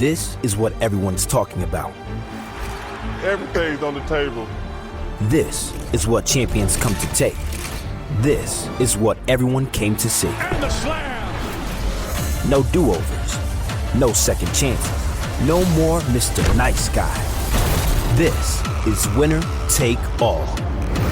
This is what everyone's talking about. Everything's on the table. This is what champions come to take. This is what everyone came to see. And the slam! No do-overs. No second chances. No more Mr. Nice Guy. This is winner take all.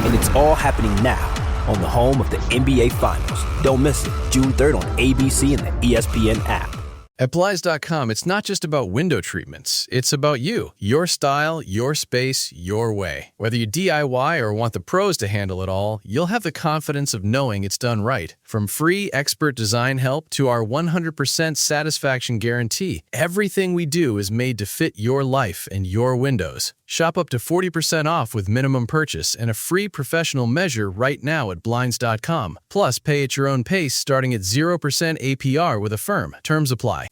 And it's all happening now on the home of the NBA Finals. Don't miss it. June 3rd on ABC and the ESPN app. At Blinds.com, it's not just about window treatments. It's about you, your style, your space, your way. Whether you DIY or want the pros to handle it all, you'll have the confidence of knowing it's done right. From free expert design help to our 100% satisfaction guarantee, everything we do is made to fit your life and your windows. Shop up to 40% off with minimum purchase and a free professional measure right now at Blinds.com. Plus, pay at your own pace starting at 0% APR with Affirm. Terms apply.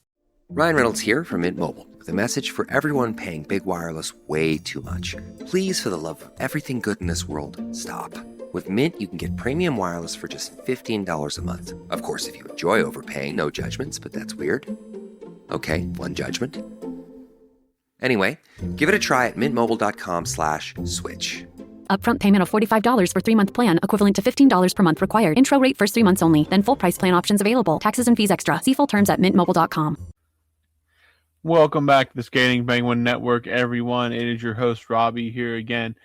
Ryan Reynolds here from Mint Mobile with a message for everyone paying big wireless way too much. Please, for the love of everything good in this world, stop. With Mint, you can get premium wireless for just $15 a month. Of course, if you enjoy overpaying, no judgments, but that's weird. Okay, one judgment. Anyway, give it a try at mintmobile.com/switch. Upfront payment of $45 for 3-month plan, equivalent to $15 per month required. Intro rate first 3 months only, then full price plan options available. Taxes and fees extra. See full terms at mintmobile.com. Welcome back to the Skating Penguin Network, everyone. It is your host, Robbie, here again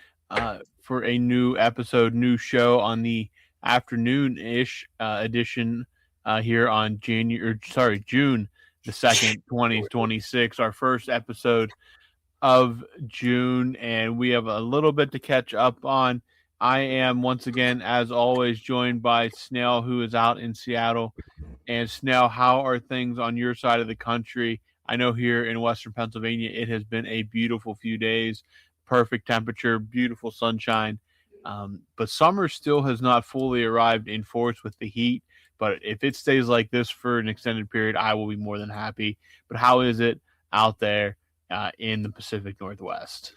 for a new episode, new show on the afternoon-ish edition here on June the 2nd, 2026, our first episode of June, and we have a little bit to catch up on. I am, once again, as always, joined by Snail, who is out in Seattle. And Snail, how are things on your side of the country? I know here in Western Pennsylvania, it has been a beautiful few days, perfect temperature, beautiful sunshine. But summer still has not fully arrived in force with the heat. But if it stays like this for an extended period, I will be more than happy. But how is it out there in the Pacific Northwest?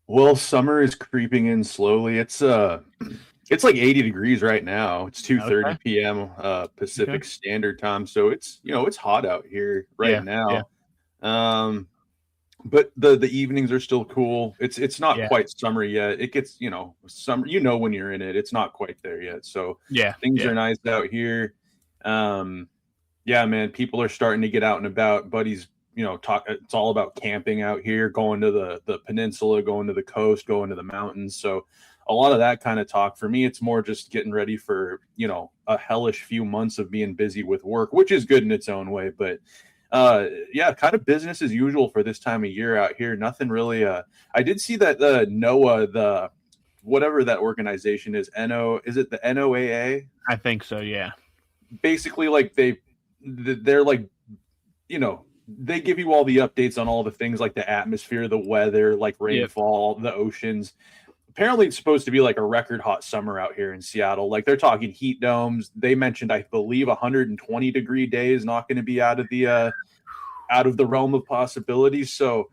Well, summer is creeping in slowly. It's like 80 degrees right now. It's 2:30 p.m. Pacific Standard Time, so it's hot out here right now. Yeah. But the evenings are still cool. It's not quite summer yet. It gets summer. When you're in it, it's not quite there yet. So things are nice out here. Man, people are starting to get out and about. Buddies, it's all about camping out here, going to the peninsula, going to the coast, going to the mountains. So a lot of that kind of talk. For me, it's more just getting ready for, a hellish few months of being busy with work, which is good in its own way. But kind of business as usual for this time of year out here. Nothing really. I did see that NOAA, whatever that organization is, is it the NOAA? I think so, yeah. Basically, like they're like, they give you all the updates on all the things like the atmosphere, the weather, like rainfall, the oceans. Apparently it's supposed to be like a record hot summer out here in Seattle. Like they're talking heat domes. They mentioned, I believe, 120 degree days not going to be out of the realm of possibilities. So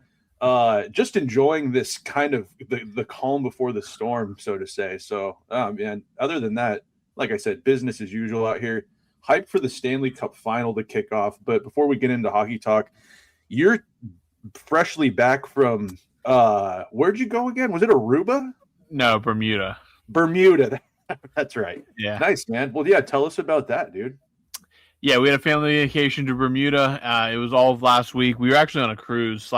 just enjoying this kind of the calm before the storm, so to say. So man, other than that, like I said, business as usual out here. Hyped for the Stanley Cup final to kick off. But before we get into hockey talk, you're freshly back from where'd you go again? Was it Aruba? No, Bermuda. That's right. Yeah. Nice, man. Well, yeah, tell us about that, dude. Yeah, we had a family vacation to Bermuda. It was all of last week. We were actually on a cruise /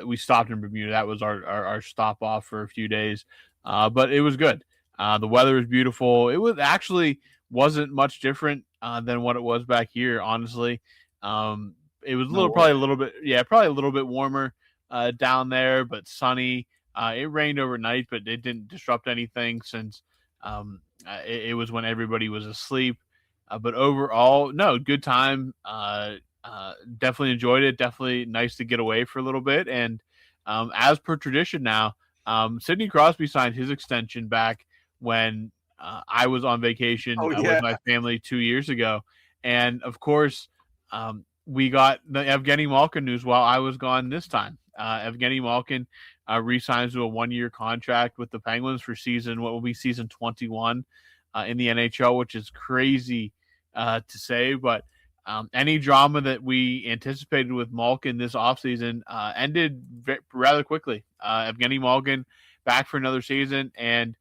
we stopped in Bermuda. That was our stop off for a few days. But it was good. The weather was beautiful. It was actually wasn't much different than what it was back here, honestly. It was probably a little bit warmer down there, but sunny. It rained overnight, but it didn't disrupt anything since it was when everybody was asleep. But overall, no, good time. Definitely enjoyed it. Definitely nice to get away for a little bit. And as per tradition now, Sidney Crosby signed his extension back when I was on vacation with my family 2 years ago. And, of course, we got the Evgeni Malkin news while I was gone this time. Evgeni Malkin re-signs to a 1-year contract with the Penguins for what will be season 21 in the NHL, which is crazy to say. But Any drama that we anticipated with Malkin this offseason ended rather quickly. Evgeni Malkin back for another season, and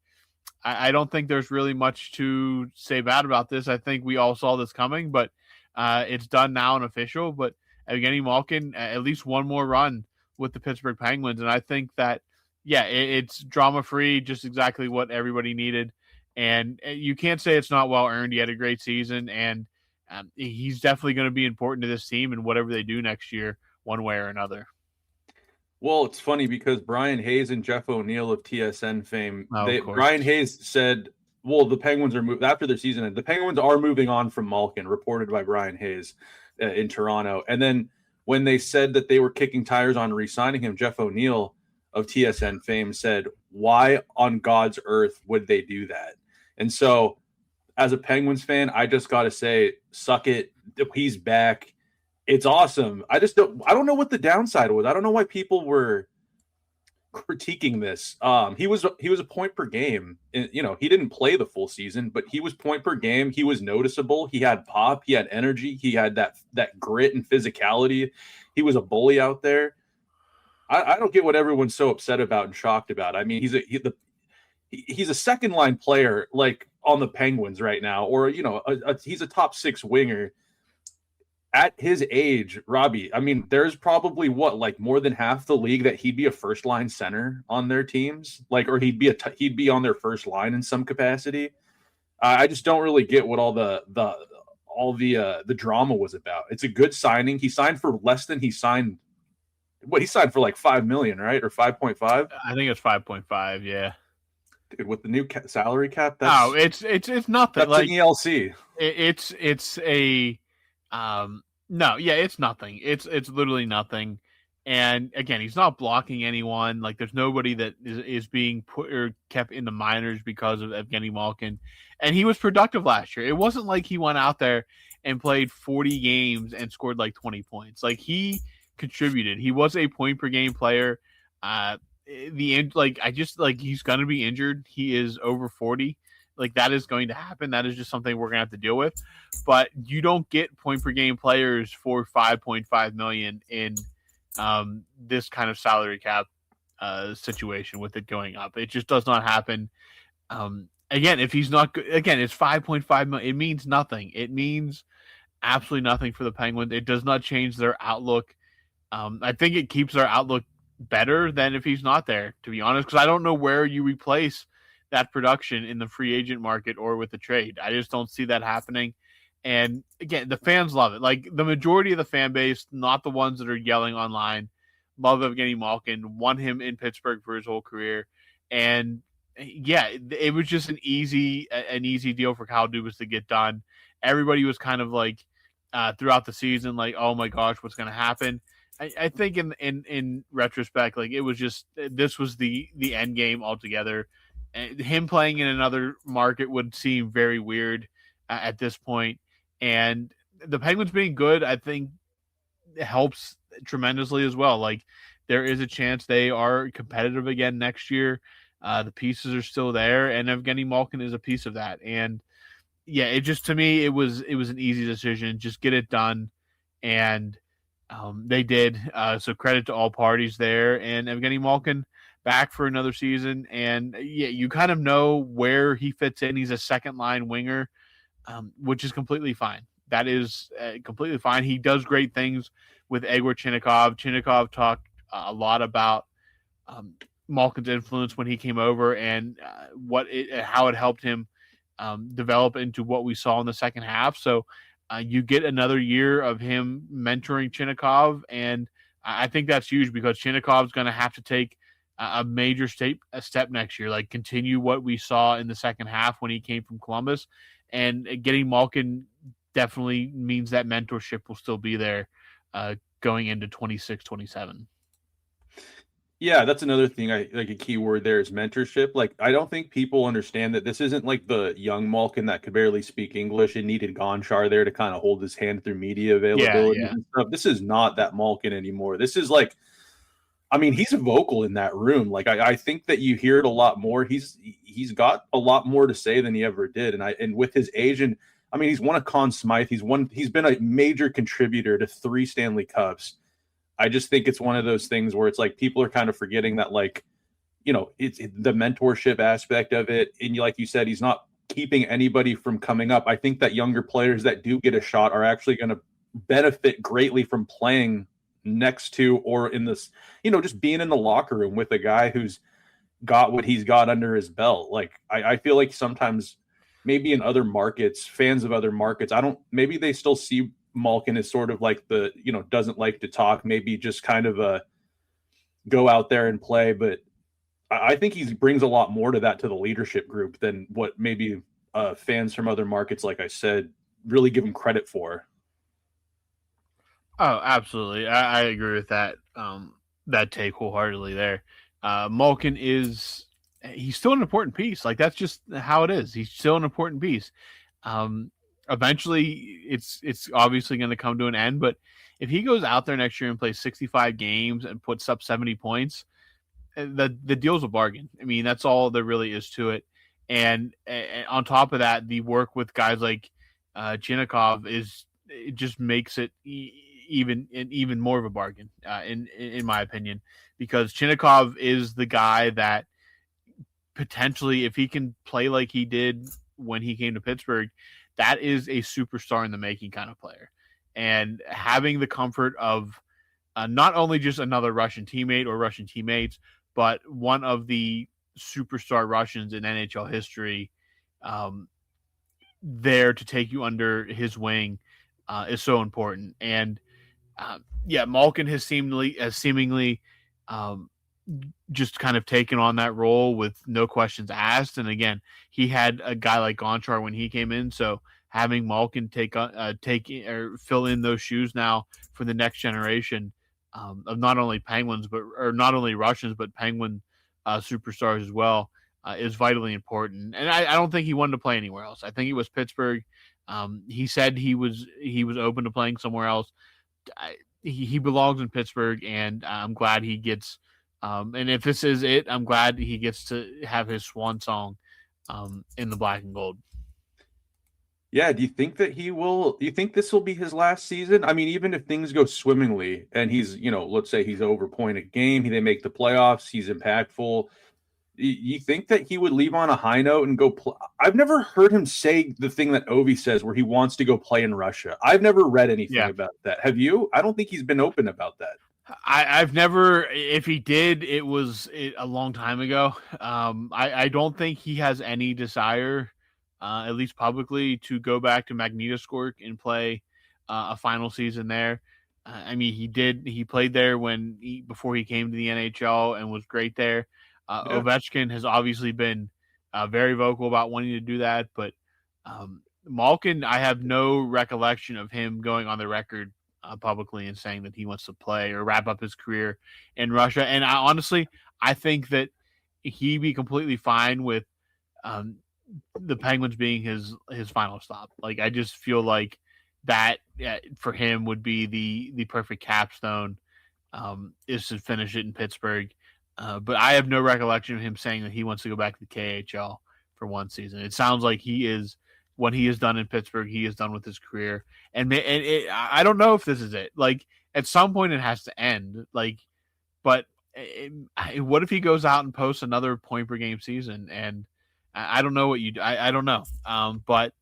I don't think there's really much to say bad about this. I think we all saw this coming, but it's done now and official. But Evgeni Malkin, at least one more run with the Pittsburgh Penguins, and I think that, yeah, it's drama-free, just exactly what everybody needed. And you can't say it's not well-earned. He had a great season, and he's definitely going to be important to this team and whatever they do next year, one way or another. Well, it's funny because Brian Hayes and Jeff O'Neill of TSN fame, Brian Hayes said, well, the Penguins are after their season, the Penguins are moving on from Malkin, reported by Brian Hayes in Toronto. And then when they said that they were kicking tires on re-signing him, Jeff O'Neill of TSN fame said, why on God's earth would they do that? And so as a Penguins fan, I just got to say, suck it. He's back. It's awesome. I don't know what the downside was. I don't know why people were critiquing this. He was a point per game. He didn't play the full season, but he was point per game. He was noticeable. He had pop. He had energy. He had that grit and physicality. He was a bully out there. I don't get what everyone's so upset about and shocked about. I mean, he's a second line player, like on the Penguins right now, or he's a top 6 winger. At his age, Robbie, I mean, there's probably more than half the league that he'd be a first line center on their teams, or he'd be on their first line in some capacity. I just don't really get what all the drama was about. It's a good signing. He signed for less than he signed. He signed for like $5 million, right, or 5.5? I think it's 5.5. Yeah. Dude, with the new salary cap, it's nothing. That's like an ELC. It's a. No, yeah, it's nothing. It's literally nothing. And again, he's not blocking anyone. Like, there's nobody that is being put or kept in the minors because of Evgeni Malkin. And he was productive last year. It wasn't like he went out there and played 40 games and scored like 20 points. Like, he contributed. He was a point per game player. He's gonna be injured. He is over 40. Like, that is going to happen. That is just something we're going to have to deal with. But you don't get point per game players for $5.5 million in this kind of salary cap situation with it going up. It just does not happen. Again, if he's not good, again, it's $5.5 million. It means nothing. It means absolutely nothing for the Penguins. It does not change their outlook. I think it keeps their outlook better than if he's not there, to be honest, because I don't know where you replace that production in the free agent market or with the trade. I just don't see that happening. And again, the fans love it. Like, the majority of the fan base, not the ones that are yelling online, love Evgeni Malkin, won him in Pittsburgh for his whole career. And yeah, it was just an easy deal for Kyle Dubas to get done. Everybody was kind of like throughout the season, like, oh my gosh, what's going to happen? I think in retrospect, like, it was just, this was the end game altogether. Him playing in another market would seem very weird at this point. And the Penguins being good, I think, helps tremendously as well. Like, there is a chance they are competitive again next year. The pieces are still there, and Evgeni Malkin is a piece of that. And yeah, it just, to me, it was an easy decision. Just get it done. And they did. So credit to all parties there. And Evgeni Malkin back for another season. And yeah, you kind of know where he fits in. He's a second line winger, which is completely fine. That is completely fine. He does great things with Egor Chinakhov. Chinakhov talked a lot about Malkin's influence when he came over and how it helped him develop into what we saw in the second half. So you get another year of him mentoring Chinakhov, and I think that's huge because Chinakhov's going to have to take a major step next year, like continue what we saw in the second half when he came from Columbus. And getting Malkin definitely means that mentorship will still be there going into 26, 27. Yeah, that's another thing. Like a key word there is mentorship. Like, I don't think people understand that this isn't like the young Malkin that could barely speak English and needed Gonchar there to kind of hold his hand through media availability and stuff. This is not that Malkin anymore. This is like, I mean, he's vocal in that room. Like, I think that you hear it a lot more. He's got a lot more to say than he ever did. And with his age, and I mean, he's won a Conn Smythe. He's been a major contributor to 3 Stanley Cups. I just think it's one of those things where it's like people are kind of forgetting that, like, it's the mentorship aspect of it. And like you said, he's not keeping anybody from coming up. I think that younger players that do get a shot are actually going to benefit greatly from playing next to or in this, just being in the locker room with a guy who's got what he's got under his belt. Like, I feel like sometimes maybe in other markets, fans of other markets, maybe they still see Malkin as sort of like the, doesn't like to talk, maybe just kind of a go out there and play. But I think he brings a lot more to the leadership group than what maybe fans from other markets, like I said, really give him credit for. Oh, absolutely. I agree with that. That take wholeheartedly there. Malkin he's still an important piece. Like, that's just how it is. He's still an important piece. Eventually it's obviously going to come to an end, but if he goes out there next year and plays 65 games and puts up 70 points, the deal's a bargain. I mean, that's all there really is to it. And on top of that, the work with guys like Chinnikov it just makes it even more of a bargain, in my opinion, because Chinnikov is the guy that potentially, if he can play like he did when he came to Pittsburgh, that is a superstar in the making kind of player. And having the comfort of not only just another Russian teammate or Russian teammates, but one of the superstar Russians in NHL history there to take you under his wing is so important. And Malkin has seemingly just kind of taken on that role with no questions asked. And again, he had a guy like Gonchar when he came in, so having Malkin take or fill in those shoes now for the next generation of not only Penguins or not only Russians but Penguin superstars as well is vitally important. And I don't think he wanted to play anywhere else. I think it was Pittsburgh. He said he was open to playing somewhere else. He belongs in Pittsburgh, and I'm glad he gets. And if this is it, I'm glad he gets to have his swan song in the black and gold. Yeah, do you think that do you think this will be his last season? I mean, even if things go swimmingly and he's, let's say he's over point a game, they make the playoffs, he's impactful. You think that he would leave on a high note and go play? I've never heard him say the thing that Ovi says where he wants to go play in Russia. I've never read anything about that. Have you? I don't think he's been open about that. I've never, if he did, it was a long time ago. I don't think he has any desire, at least publicly, to go back to Magnitogorsk and play a final season there. I mean, he played there before he came to the NHL and was great there. Ovechkin has obviously been very vocal about wanting to do that, but Malkin, I have no recollection of him going on the record publicly and saying that he wants to play or wrap up his career in Russia. And I think that he'd be completely fine with the Penguins being his final stop. Like, I just feel like that for him would be the perfect capstone, is to finish it in Pittsburgh. But I have no recollection of him saying that he wants to go back to the KHL for one season. It sounds like what he has done in Pittsburgh, he is done with his career. And I don't know if this is it. Like, at some point it has to end. Like, but what if he goes out and posts another point per game season? And I don't know what I don't know. But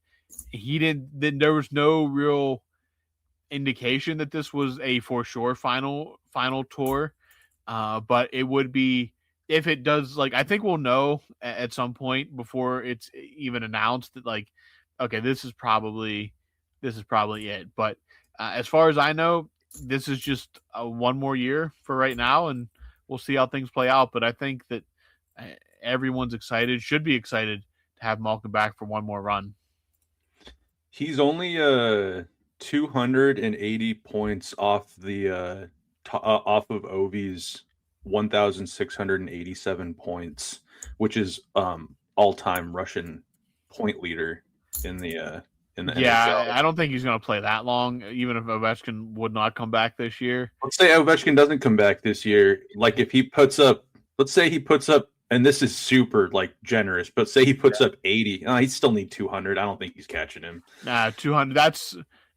he didn't. There was no real indication that this was a for sure final tour. But it would be, if it does, like, I think we'll know at some point before it's even announced that, like, okay, this is probably it. But as far as I know, this is just one more year for right now, and we'll see how things play out. But I think that everyone's should be excited to have Malkin back for one more run. He's only 280 points off the off of Ovi's 1,687 points, which is all-time Russian point leader in the NHL. I don't think he's going to play that long, even if Ovechkin would not come back this year. Let's say Ovechkin doesn't come back this year. Like, if he puts up, let's say he puts up and this is super like generous, but say he puts up 80, he still need 200. I don't think he's catching him. Nah, 200.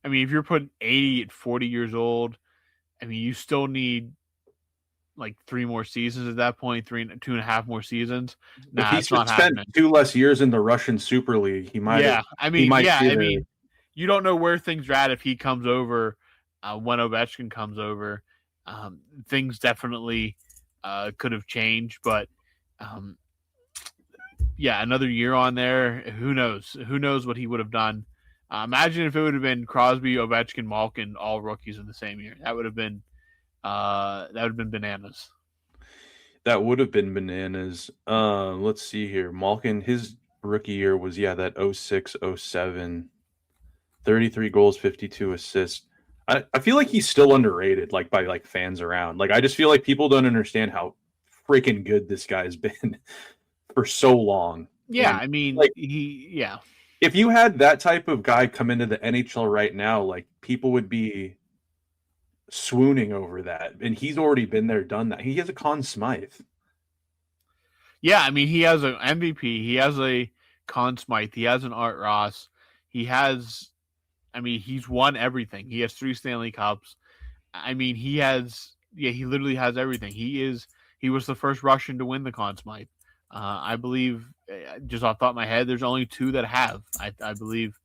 If you're putting 80 at 40 years old, you still need like 3 more seasons at that point, 2.5 more seasons. Nah, if he spent happening. 2 less years in the Russian Super League, he might. Yeah, you don't know where things are at if he comes over. When Ovechkin comes over, things definitely could have changed, but another year on there, who knows? Who knows what he would have done? Imagine if it would have been Crosby, Ovechkin, Malkin, all rookies in the same year. That would have been bananas. That would have been bananas. Let's see here. Malkin, his rookie year was that 06-07, 33 goals, 52 assists. I feel like he's still underrated, like by like fans around. Like I just feel like people don't understand how freaking good this guy's been for so long. Yeah, and, if you had that type of guy come into the NHL right now, like people would be swooning over that. And he's already been there, done that. He has a Conn Smythe. Yeah, he has an MVP. He has a Conn Smythe. He has an Art Ross. He has, he's won everything. He has 3 Stanley Cups. He literally has everything. He was the first Russian to win the Conn Smythe. I believe, just off the top of my head, there's only 2 that have. I believe,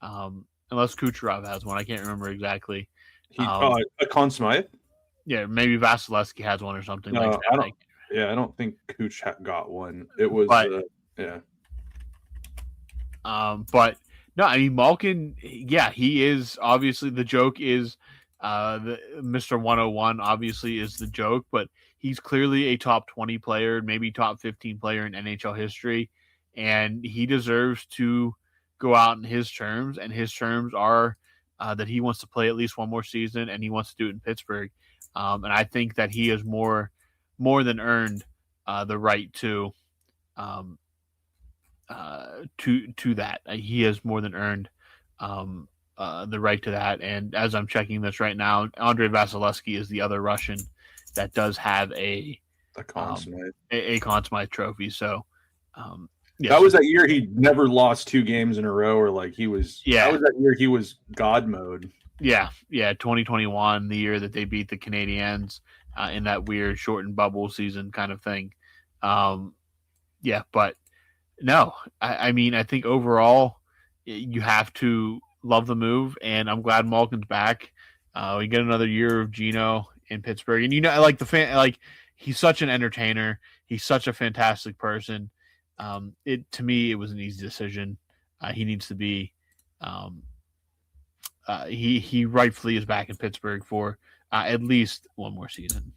unless Kucherov has one. I can't remember exactly. A Conn Smythe? Yeah, maybe Vasilevsky has one or something like that. I don't think Kuch got one. It was, but no, Malkin, he is obviously, the joke is the Mr. 101 obviously is the joke, but he's clearly a top 20 player, maybe top 15 player in NHL history, and he deserves to go out in his terms, and his terms are that he wants to play at least one more season, and he wants to do it in Pittsburgh. And I think that he has more than earned the right to that. He has more than earned the right to that. And as I'm checking this right now, Andrei Vasilevsky is the other Russian that does have a Conn Smythe trophy. So that was that year he never lost 2 games in a row, or like he was. Yeah, that was that year he was God mode. Yeah, 2021, the year that they beat the Canadiens in that weird shortened bubble season kind of thing. But no, I think overall you have to love the move, and I'm glad Malkin's back. We get another year of Gino in Pittsburgh, and he's such an entertainer. He's such a fantastic person. To me, it was an easy decision. He needs to be. He rightfully is back in Pittsburgh for at least one more season.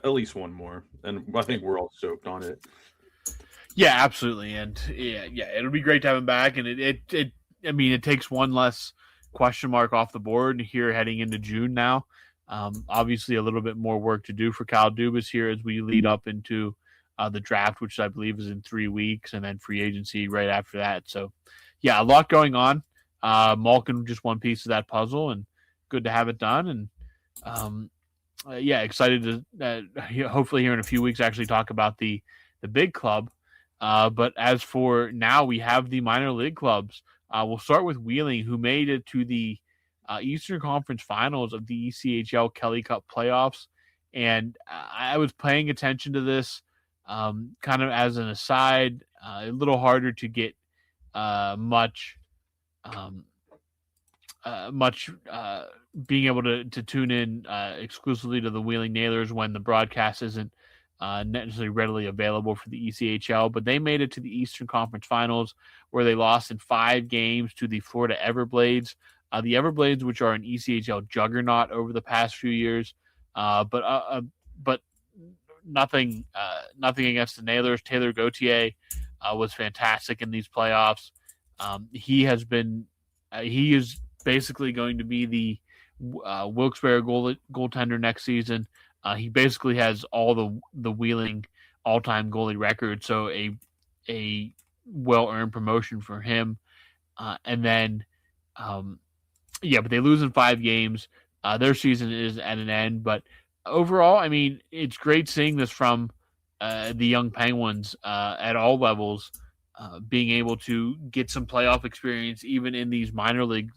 At least one more, and I think we're all stoked on it. Yeah, absolutely, and it'll be great to have him back. And it takes one less question mark off the board here heading into June now. Obviously, a little bit more work to do for Kyle Dubas here as we lead up into the draft, which I believe is in 3 weeks, and then free agency right after that. So, a lot going on. Malkin just one piece of that puzzle, and good to have it done. And excited to hopefully here in a few weeks actually talk about the big club. But as for now, we have the minor league clubs. We'll start with Wheeling, who made it to the Eastern Conference Finals of the ECHL Kelly Cup playoffs. And I was paying attention to this kind of as an aside. A little harder to get much being able to tune in exclusively to the Wheeling Nailers when the broadcast isn't necessarily readily available for the ECHL, but they made it to the Eastern Conference Finals, where they lost in 5 games to the Florida Everblades. The Everblades, which are an ECHL juggernaut over the past few years, but nothing against the Nailers. Taylor Gauthier was fantastic in these playoffs. He is basically going to be the Wilkes-Barre goaltender next season. He basically has all the Wheeling all-time goalie record, so a well-earned promotion for him. But they lose in 5 games. Their season is at an end, but overall, it's great seeing this from the young Penguins at all levels being able to get some playoff experience, even in these minor league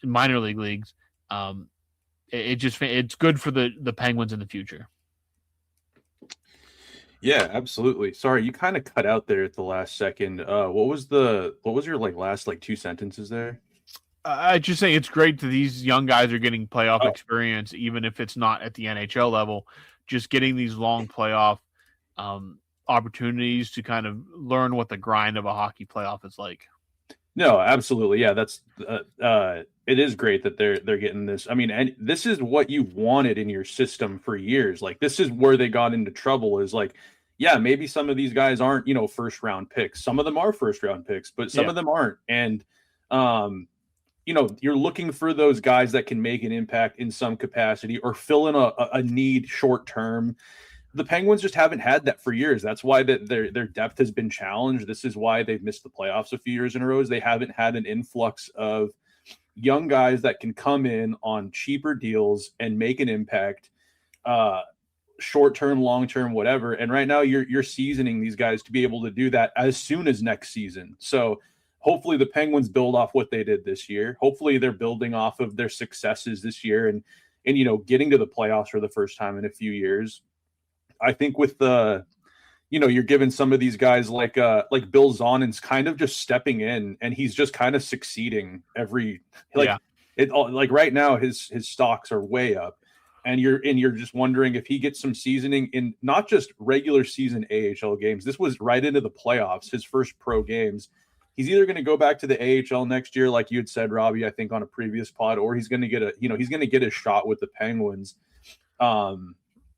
leagues. It's good for the Penguins in the future. Yeah, absolutely. Sorry, you kind of cut out there at the last second. What was your last 2 sentences there? I just say it's great that these young guys are getting playoff experience, even if it's not at the NHL level. Just getting these long playoff opportunities to kind of learn what the grind of a hockey playoff is like. No, absolutely. Yeah, that's it is great that they're getting this. I mean, and this is what you wanted in your system for years. Like, this is where they got into trouble, is like, yeah, maybe some of these guys aren't, first round picks. Some of them are first round picks, but some of them aren't. And you're looking for those guys that can make an impact in some capacity or fill in a need short term. The Penguins just haven't had that for years. That's why their depth has been challenged. This is why they've missed the playoffs a few years in a row. They haven't had an influx of young guys that can come in on cheaper deals and make an impact, short term, long term, whatever. And right now you're seasoning these guys to be able to do that as soon as next season. So hopefully the Penguins build off what they did this year. Hopefully they're building off of their successes this year and getting to the playoffs for the first time in a few years. I think with you're giving some of these guys like Bill Zonnin's kind of just stepping in, and he's just kind of succeeding right now his stocks are way up, and you're just wondering if he gets some seasoning in not just regular season AHL games. This was right into the playoffs, his first pro games. He's either going to go back to the AHL next year, like you had said, Robbie, I think on a previous pod, or he's going to get a shot with the Penguins.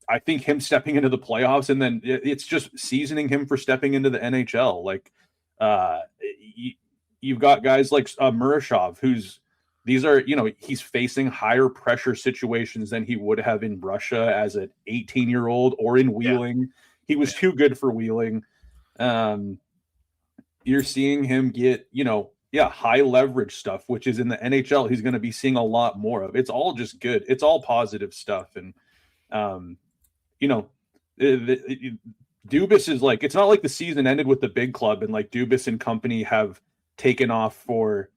I think him stepping into the playoffs, and then it's just seasoning him for stepping into the NHL. Like, you've got guys like Murashov, he's facing higher pressure situations than he would have in Russia as an 18-year-old or in Wheeling. Yeah. He was too good for Wheeling. You're seeing him get, high leverage stuff, which is in the NHL. He's going to be seeing a lot more of. It's all just good. It's all positive stuff. And, Dubas is like, it's not like the season ended with the big club and like Dubas and company have taken off for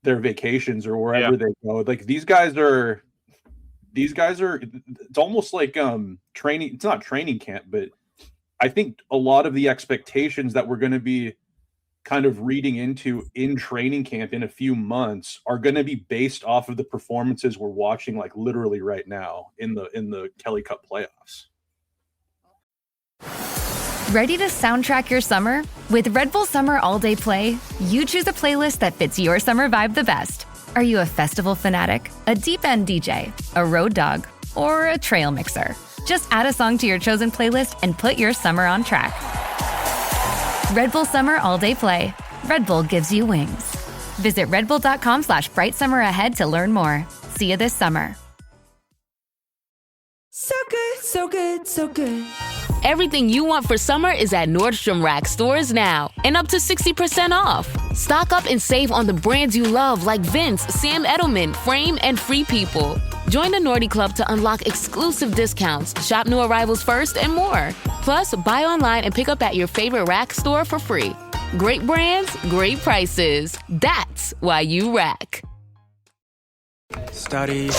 their vacations or wherever they go. Like these guys are, it's almost like training. It's not training camp, but I think a lot of the expectations that we're going to be kind of reading into in training camp in a few months are going to be based off of the performances we're watching, like literally right now in the Kelly Cup playoffs. Ready to soundtrack your summer? With Red Bull Summer All Day Play, you choose a playlist that fits your summer vibe the best. Are you a festival fanatic, a deep end DJ, a road dog, or a trail mixer? Just add a song to your chosen playlist and put your summer on track. Red Bull Summer All Day Play. Red Bull gives you wings. Visit redbull.com/brightsummer to learn more. See you this summer. So good, so good, so good. Everything you want for summer is at Nordstrom Rack stores now, and up to 60% off. Stock up and save on the brands you love like Vince, Sam Edelman, Frame, and Free People. Join the Nordy Club to unlock exclusive discounts, shop new arrivals first, and more. Plus, buy online and pick up at your favorite Rack store for free. Great brands, great prices. That's why you Rack. Study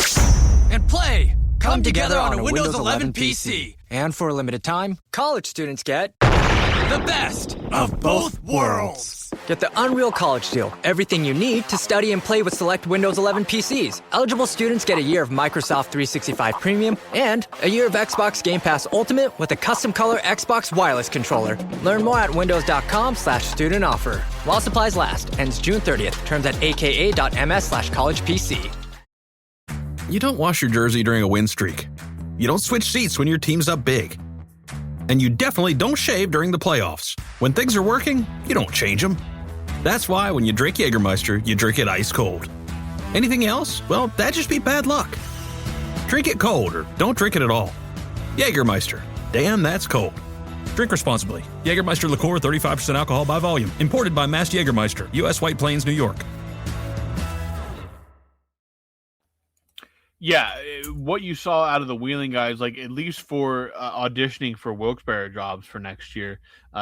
and play come together on a Windows 11 PC. And for a limited time, college students get the best of both worlds. Get the Unreal College Deal. Everything you need to study and play with select Windows 11 PCs. Eligible students get a year of Microsoft 365 Premium and a year of Xbox Game Pass Ultimate with a custom color Xbox wireless controller. Learn more at windows.com/student offer. While supplies last. Ends June 30th. Terms at aka.ms/collegepc. You don't wash your jersey during a win streak. You don't switch seats when your team's up big. And you definitely don't shave during the playoffs. When things are working, you don't change them. That's why when you drink Jägermeister, you drink it ice cold. Anything else? Well, that'd just be bad luck. Drink it cold or don't drink it at all. Jägermeister. Damn, that's cold. Drink responsibly. Jägermeister liqueur, 35% alcohol by volume. Imported by Mast Jägermeister, U.S. White Plains, New York. Yeah, what you saw out of the Wheeling guys, like at least for auditioning for Wilkes-Barre jobs for next year,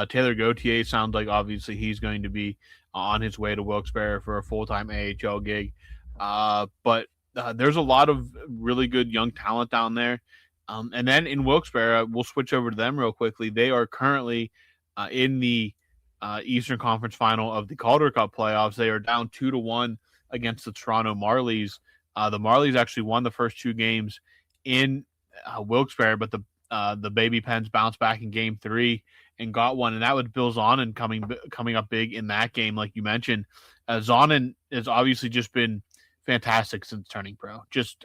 Taylor Gauthier sounds like obviously he's going to be on his way to Wilkes-Barre for a full-time AHL gig. But there's a lot of really good young talent down there. And then in Wilkes-Barre, we'll switch over to them real quickly. They are currently in the Eastern Conference Final of the Calder Cup playoffs. They are down 2-1 against the Toronto Marlies. The Marlies actually won the first 2 games in Wilkes-Barre, but the Baby Pens bounced back in Game 3 and got one, and that was Bill Zonin coming up big in that game, like you mentioned. Zonin has obviously just been fantastic since turning pro. Just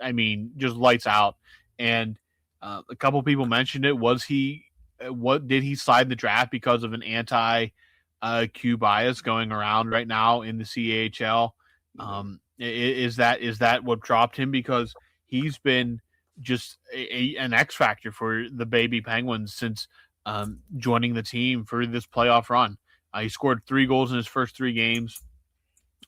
lights out. And a couple people mentioned it. Did he slide in the draft because of an anti-Q bias going around right now in the CAHL? Is that what dropped him? Because he's been just an X factor for the Baby Penguins since joining the team for this playoff run. He scored 3 goals in his first 3 games.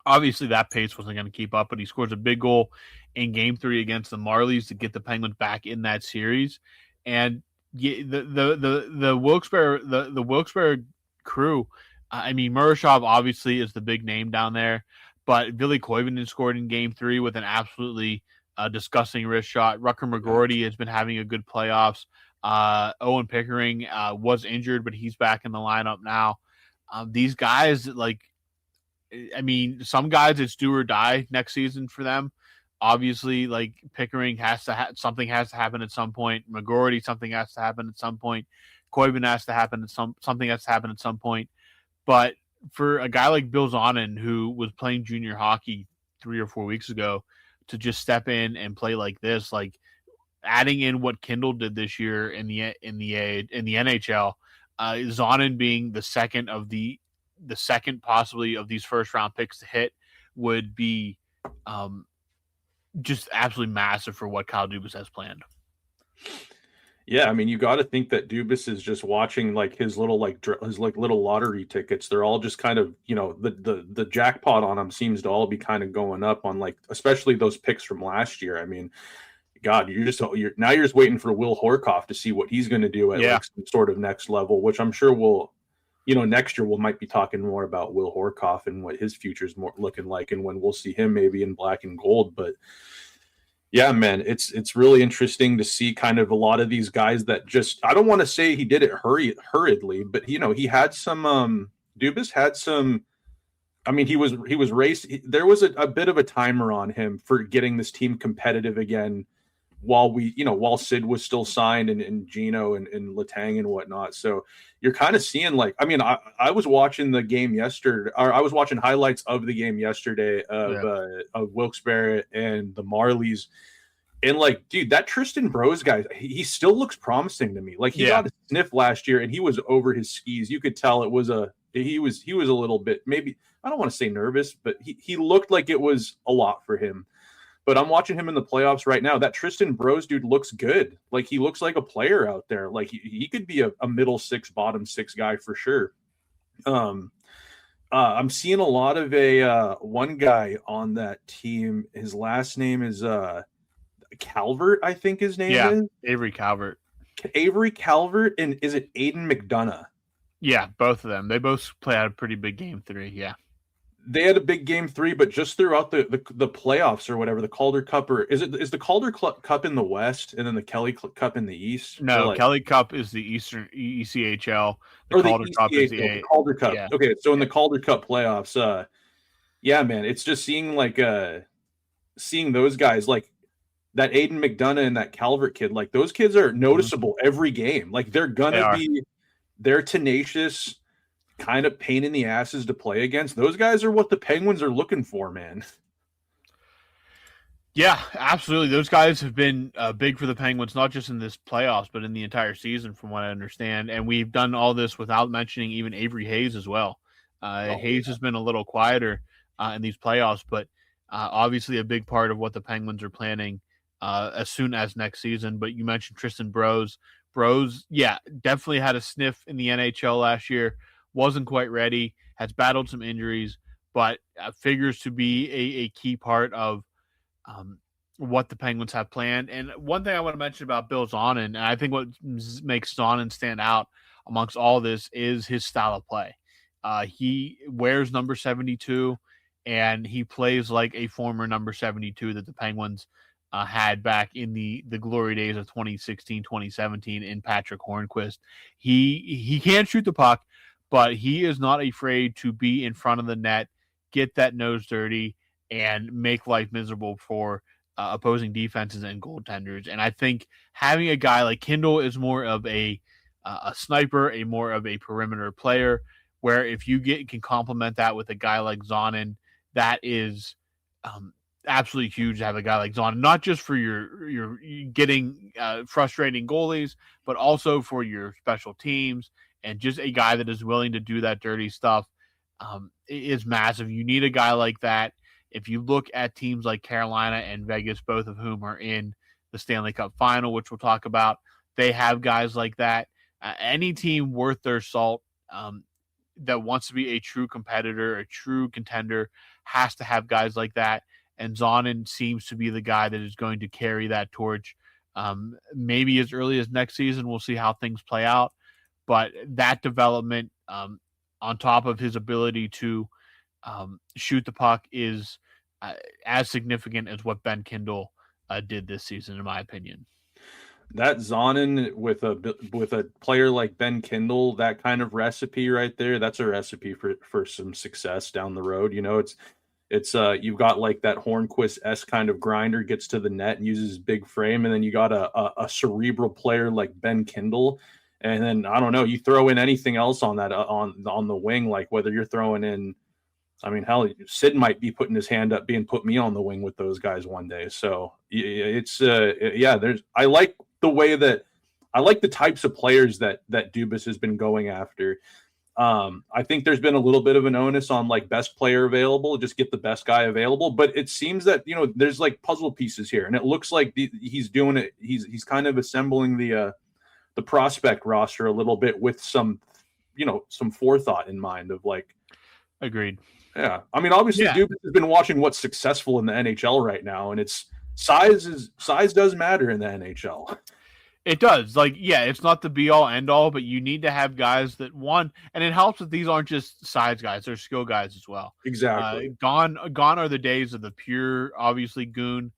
Obviously, that pace wasn't going to keep up, but he scores a big goal in Game 3 against the Marlies to get the Penguins back in that series. And the Wilkes-Barre crew. Murashov obviously is the big name down there. But Billy Koivunen scored in Game 3 with an absolutely disgusting wrist shot. Rucker McGroarty has been having a good playoffs. Owen Pickering was injured, but he's back in the lineup now. These guys, some guys it's do or die next season for them. Obviously, Pickering something has to happen at some point. McGroarty, something has to happen at some point. Koivunen has to happen something has to happen at some point. But for a guy like Bill Zonin, who was playing junior hockey 3 or 4 weeks ago, to just step in and play like this, adding in what Kindle did this year in the NHL, Zonin being the second possibly of these first round picks to hit would be just absolutely massive for what Kyle Dubas has planned. Yeah, you got to think that Dubas is just watching his little little lottery tickets. They're all just kind of, the jackpot on them seems to all be kind of going up on especially those picks from last year. God, you're just waiting for Will Horkoff to see what he's going to do at some sort of next level, which I'm sure next year might be talking more about Will Horkoff and what his future's more looking like, and when we'll see him maybe in black and gold, but. Yeah, man, it's really interesting to see kind of a lot of these guys that just, I don't want to say he did it hurriedly, but he had some Dubas had some. He was raced. There was a bit of a timer on him for getting this team competitive again, while Sid was still signed and Gino and Letang and whatnot. So you're kind of seeing I was watching the game yesterday, or I was watching highlights of the game yesterday of Wilkes-Barre and the Marlies. And dude, that Tristan Brose guy, he still looks promising to me. He got a sniff last year and he was over his skis. You could tell he was a little bit, maybe, I don't want to say nervous, but he looked like it was a lot for him. But I'm watching him in the playoffs right now. That Tristan Brose dude looks good. He looks like a player out there. He could be a middle 6, bottom 6 guy for sure. I'm seeing a lot of one guy on that team. His last name is Calvert, I think his name is. Avery Calvert. Avery Calvert, and is it Aiden McDonough? Yeah, both of them. They both had a pretty big Game 3, yeah. They had a big Game 3, but just throughout the playoffs or whatever, the Calder Cup, or is the Calder Cup in the West and then the Kelly Cup in the East? No, Kelly Cup is the Eastern ECHL. The Calder Cup is the Calder Cup. Yeah. Okay, so in the Calder Cup playoffs, yeah, man, it's just seeing seeing those guys that Aiden McDonough and that Calvert kid. Those kids are noticeable every game. They're tenacious. Kind of pain in the asses to play against. Those guys are what the Penguins are looking for, man. Yeah, absolutely. Those guys have been big for the Penguins, not just in this playoffs, but in the entire season, from what I understand. And we've done all this without mentioning even Avery Hayes as well. Hayes has been a little quieter in these playoffs, but obviously a big part of what the Penguins are planning as soon as next season. But you mentioned Tristan Brose. Brose, yeah, definitely had a sniff in the NHL last year. Wasn't quite ready, has battled some injuries, but figures to be a key part of what the Penguins have planned. And one thing I want to mention about Bill Zonin, and I think what makes Zonin stand out amongst all this is his style of play. He wears number 72, and he plays like a former number 72 that the Penguins had back in the glory days of 2016, 2017 in Patrick Hornquist. He can shoot the puck, but he is not afraid to be in front of the net, get that nose dirty, and make life miserable for opposing defenses and goaltenders. And I think having a guy like Kindle is more of a sniper, a more of a perimeter player, where if you can complement that with a guy like Zonin, that is absolutely huge to have a guy like Zonin, not just for your getting frustrating goalies, but also for your special teams, and just a guy that is willing to do that dirty stuff is massive. You need a guy like that. If you look at teams like Carolina and Vegas, both of whom are in the Stanley Cup final, which we'll talk about, they have guys like that. Any team worth their salt that wants to be a true competitor, a true contender, has to have guys like that. And Zonin seems to be the guy that is going to carry that torch. Maybe as early as next season, we'll see how things play out. But that development, on top of his ability to shoot the puck, is as significant as what Ben Kindle did this season, in my opinion. That Zonin with a player like Ben Kindle, that kind of recipe right there, that's a recipe for some success down the road. You know, it's you've got like that Hornquist-esque kind of grinder, gets to the net and uses his big frame, and then you got a cerebral player like Ben Kindle. And then, I don't know, you throw in anything else on that on the wing, like whether you're throwing in, I mean, hell, Sid might be putting his hand up, put me on the wing with those guys one day. So it's I like the way that I like the types of players that Dubas has been going after. I think there's been a little bit of an onus on like best player available, just get the best guy available. But it seems that, you know, there's like puzzle pieces here, and it looks like he's doing it. He's kind of assembling the prospect roster a little bit with some forethought in mind of like. Agreed. Yeah. I mean, obviously Dubas has been watching what's successful in the NHL right now, and it's size does matter in the NHL. It does. Like, yeah, it's not the be all end all, but you need to have guys that and it helps that these aren't just size guys, they're skill guys as well. Exactly. Gone are the days of the pure, obviously, goon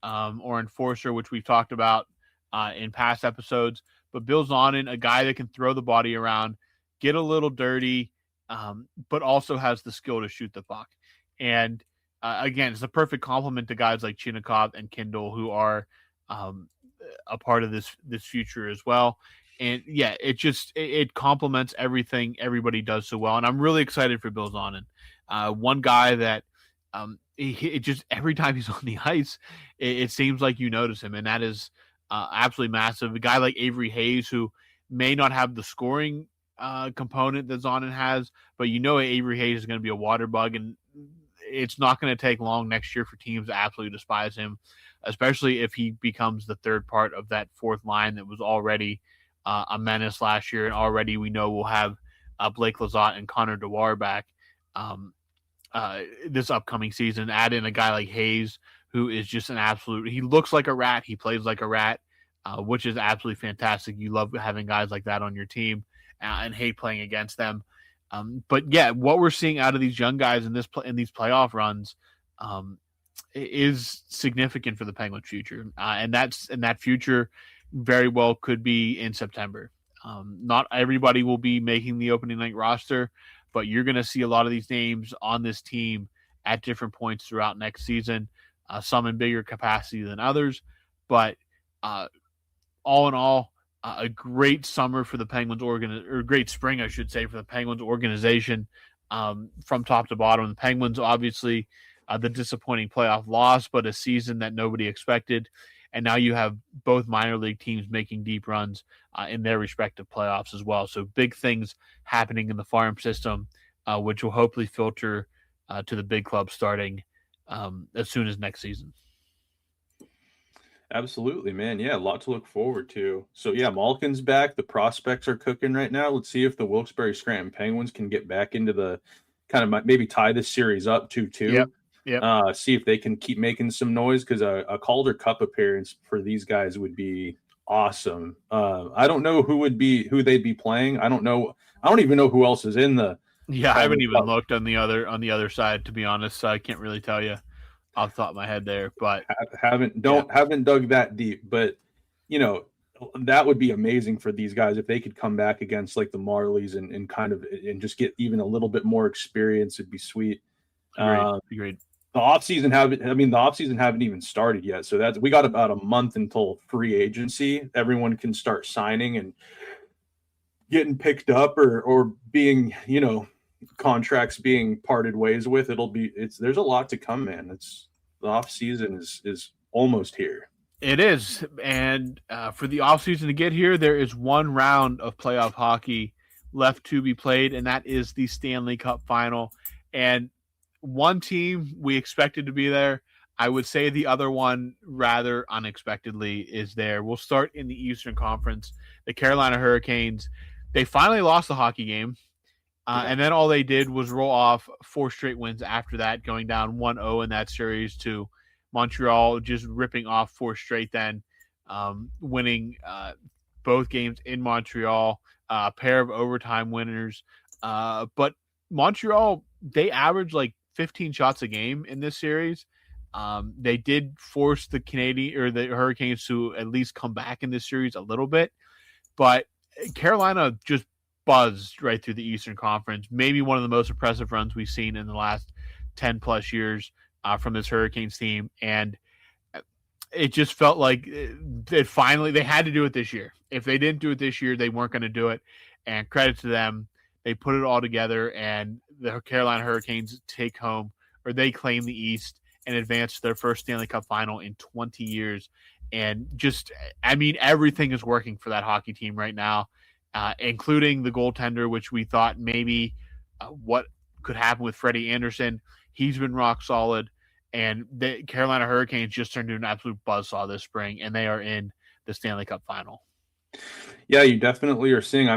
or enforcer, which we've talked about in past episodes. But Bill Zonin, a guy that can throw the body around, get a little dirty, but also has the skill to shoot the puck. And again, it's a perfect complement to guys like Chinnikov and Kindle, who are a part of this future as well. And yeah, it complements everything everybody does so well. And I'm really excited for Bill Zonin. One guy that it just every time he's on the ice, it seems like you notice him, and that is absolutely massive. A guy like Avery Hayes, who may not have the scoring component that Zonin has, but you know Avery Hayes is going to be a water bug, and it's not going to take long next year for teams to absolutely despise him, especially if he becomes the third part of that fourth line that was already a menace last year, and already we know we'll have Blake Lizotte and Connor Dewar back this upcoming season. Add in a guy like Hayes, who is just an absolute, he looks like a rat, he plays like a rat, which is absolutely fantastic. You love having guys like that on your team and hate playing against them. But yeah, what we're seeing out of these young guys in these playoff runs is significant for the Penguins' future, and that future very well could be in September. Not everybody will be making the opening night roster, but you're going to see a lot of these names on this team at different points throughout next season. Some in bigger capacity than others, but all in all, a great summer for the Penguins or great spring, I should say, for the Penguins organization from top to bottom. The Penguins, obviously, the disappointing playoff loss, but a season that nobody expected. And now you have both minor league teams making deep runs in their respective playoffs as well. So big things happening in the farm system, which will hopefully filter to the big club starting as soon as next season. Absolutely, man. Yeah, a lot to look forward to. So, yeah, Malkin's back. The prospects are cooking right now. Let's see if the Wilkes-Barre Scranton Penguins can get back into the kind of maybe tie this series up 2-2. Yep. See if they can keep making some noise, because a Calder Cup appearance for these guys would be awesome. I don't know who they'd be playing. I don't even know who else is in the. Yeah, I haven't even looked on the other side, to be honest. So I can't really tell you off the top of my head there, but haven't dug that deep. But that would be amazing for these guys if they could come back against like the Marlies and just get even a little bit more experience. It'd be sweet. Agreed. The offseason haven't even started yet. So we got about a month until free agency. Everyone can start signing and getting picked up or being, contracts being parted ways with. There's a lot to come, man. The offseason is almost here. It is. And for the offseason to get here, there is one round of playoff hockey left to be played, and that is the Stanley Cup final. And one team we expected to be there. I would say the other one, rather unexpectedly, is there. We'll start in the Eastern Conference. The Carolina Hurricanes, they finally lost the hockey game, and then all they did was roll off 4 straight wins after that, going down 1-0 in that series to Montreal, just ripping off 4 straight then, winning both games in Montreal, a pair of overtime winners. But Montreal, they averaged like 15 shots a game in this series. They did force the Hurricanes to at least come back in this series a little bit, but Carolina just buzzed right through the Eastern Conference. Maybe one of the most impressive runs we've seen in the last 10 plus years from this Hurricanes team. And it just felt like they had to do it this year. If they didn't do it this year, they weren't going to do it. And credit to them. They put it all together, and the Carolina Hurricanes they claim the East and advance to their first Stanley Cup final in 20 years. And everything is working for that hockey team right now, including the goaltender, which we thought maybe what could happen with Freddie Anderson. He's been rock solid, and the Carolina Hurricanes just turned into an absolute buzzsaw this spring, and they are in the Stanley Cup final. Yeah, you definitely are seeing.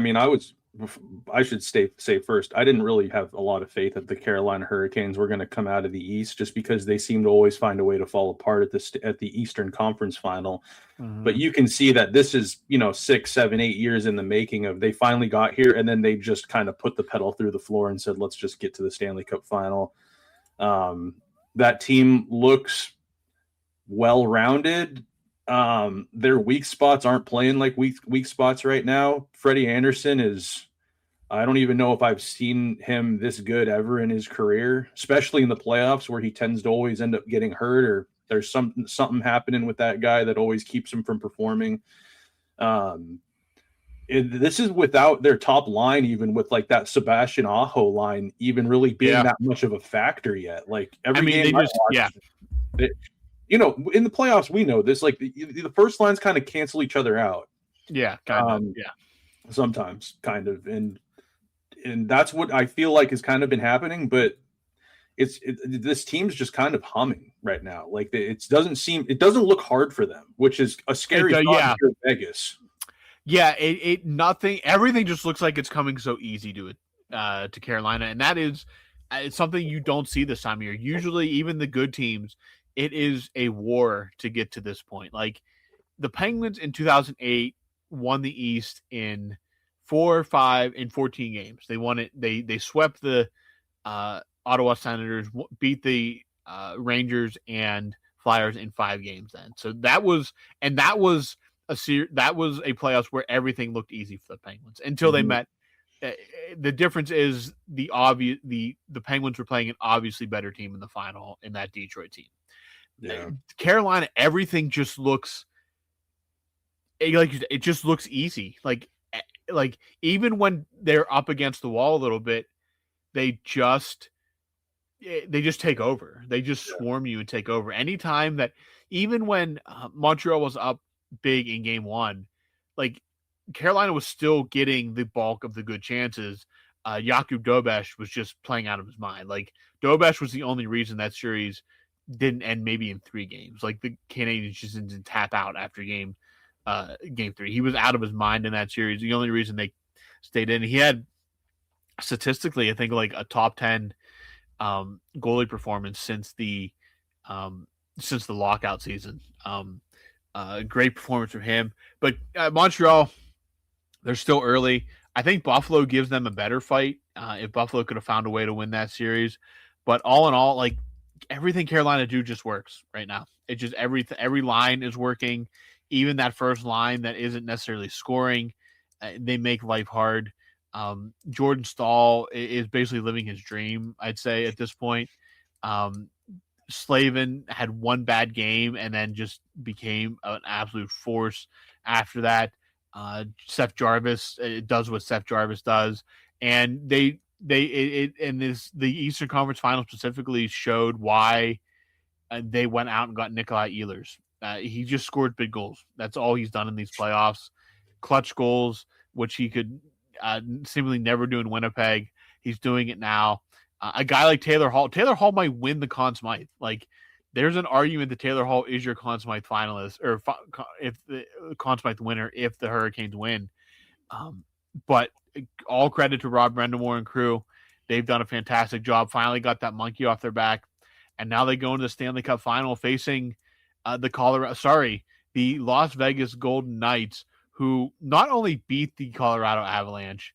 I should say first, I didn't really have a lot of faith that the Carolina Hurricanes were going to come out of the East, just because they seem to always find a way to fall apart at the Eastern Conference final. Mm-hmm. But you can see that this is 6, 7, 8 years in the making of. They finally got here, and then they just kind of put the pedal through the floor and said, let's just get to the Stanley Cup final. That team looks well-rounded. Their weak spots aren't playing like weak spots right now. Freddie Anderson I don't even know if I've seen him this good ever in his career, especially in the playoffs, where he tends to always end up getting hurt, or there's something happening with that guy that always keeps him from performing. This is without their top line, even with like that Sebastian Aho line even really being that much of a factor yet. Like every game in the playoffs, we know this, like the first lines kind of cancel each other out. Yeah. Kind of. Sometimes kind of. And that's what I feel like has kind of been happening, but this team's just kind of humming right now. Like it doesn't look hard for them, which is a scary thought here in Vegas. Yeah. Everything just looks like it's coming so easy to Carolina. And that is, it's something you don't see this time of year. Usually even the good teams, it is a war to get to this point. Like the Penguins in 2008 won the East in 4 or 5 in 14 games. They won it. They swept the Ottawa Senators, beat the Rangers and Flyers in 5 games then. So that was a playoffs where everything looked easy for the Penguins until they met. The difference is the Penguins were playing an obviously better team in the final in that Detroit team. Yeah. Carolina, everything just looks like it just looks easy. Like even when they're up against the wall a little bit, they just take over. They just swarm you and take over. Anytime that, even when Montreal was up big in game 1, like Carolina was still getting the bulk of the good chances. Jakub Dobeš was just playing out of his mind. Like Dobeš was the only reason that series didn't end maybe in 3 games. Like the Canadiens just didn't tap out after game 3. He was out of his mind in that series. The only reason they stayed in, he had statistically, I think, like a top 10 goalie performance since the lockout season. Great performance from him. But Montreal, they're still early. I think Buffalo gives them a better fight if Buffalo could have found a way to win that series. But all in all, like everything Carolina do just works right now. It just every line is working. Even that first line that isn't necessarily scoring, they make life hard. Jordan Staal is basically living his dream, I'd say, at this point. Slavin had one bad game and then just became an absolute force after that. Seth Jarvis, it does what Seth Jarvis does. And the Eastern Conference Finals specifically showed why they went out and got Nikolai Ehlers. He just scored big goals. That's all he's done in these playoffs. Clutch goals, which he could seemingly never do in Winnipeg. He's doing it now. A guy like Taylor Hall might win the Conn Smythe. Like, there's an argument that Taylor Hall is your Conn Smythe finalist, or if the Conn Smythe winner, if the Hurricanes win. But all credit to Rob Brendamore and crew. They've done a fantastic job. Finally got that monkey off their back. And now they go into the Stanley Cup final facing the Las Vegas Golden Knights, who not only beat the Colorado Avalanche,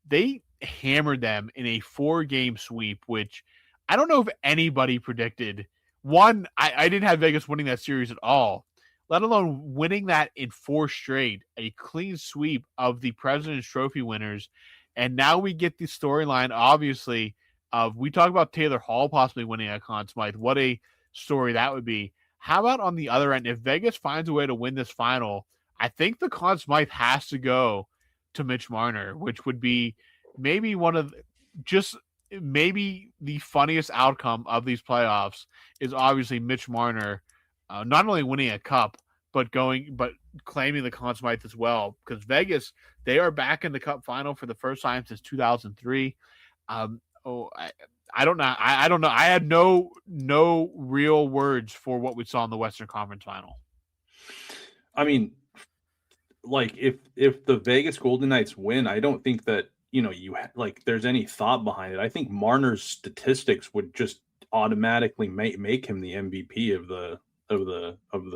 they hammered them in a 4-game sweep, which I don't know if anybody predicted. One, I didn't have Vegas winning that series at all, let alone winning that in 4 straight, a clean sweep of the President's Trophy winners. And now we get the storyline, obviously, of we talk about Taylor Hall possibly winning a Conn Smythe. What a story that would be. How about on the other end, if Vegas finds a way to win this final, I think the Conn Smythe has to go to Mitch Marner, which would be maybe maybe the funniest outcome of these playoffs is obviously Mitch Marner not only winning a cup, but claiming the Conn Smythe as well. Because Vegas, they are back in the Cup final for the first time since 2003. I don't know. I don't know. I had no real words for what we saw in the Western Conference final. I mean, like if the Vegas Golden Knights win, I don't think that there's any thought behind it. I think Marner's statistics would just automatically make him the MVP of the